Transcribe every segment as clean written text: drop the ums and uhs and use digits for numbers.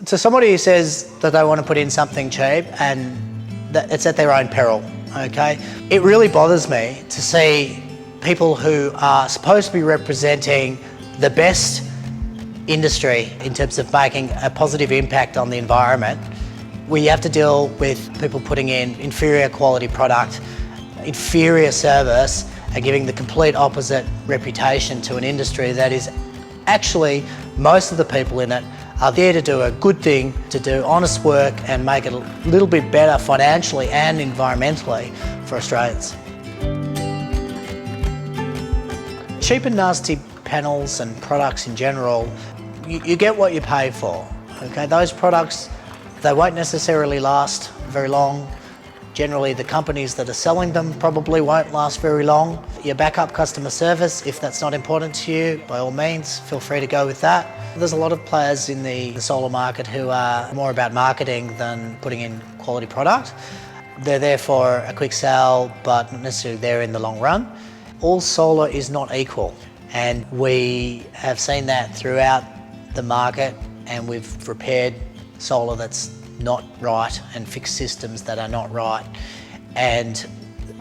To somebody who says that they want to put in something cheap and that it's at their own peril, okay? It really bothers me to see people who are supposed to be representing the best industry in terms of making a positive impact on the environment. We have to deal with people putting in inferior quality product, inferior service, and giving the complete opposite reputation to an industry that is actually, most of the people in it are there to do a good thing, to do honest work and make it a little bit better financially and environmentally for Australians. Cheap and nasty panels and products in general, you get what you pay for. Okay, those products, they won't necessarily last very long. Generally, the companies that are selling them probably won't last very long. Your backup customer service, if that's not important to you, by all means, feel free to go with that. There's a lot of players in the solar market who are more about marketing than putting in quality product. They're there for a quick sale, but not necessarily there in the long run. All solar is not equal, and we have seen that throughout the market, and we've repaired solar that's not right and fixed systems that are not right, and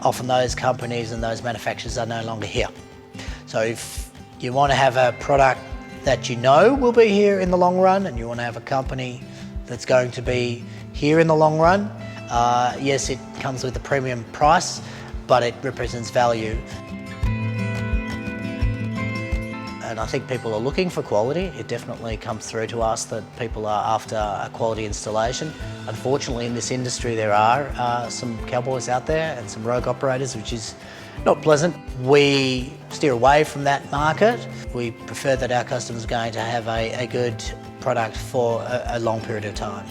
often those companies and those manufacturers are no longer here. So if you want to have a product that you know will be here in the long run, and you want to have a company that's going to be here in the long run, yes, it comes with a premium price, but it represents value. And I think people are looking for quality. It definitely comes through to us that people are after a quality installation. Unfortunately, in this industry, there are some cowboys out there and some rogue operators, which is not pleasant. We steer away from that market. We prefer that our customers are going to have a good product for a long period of time.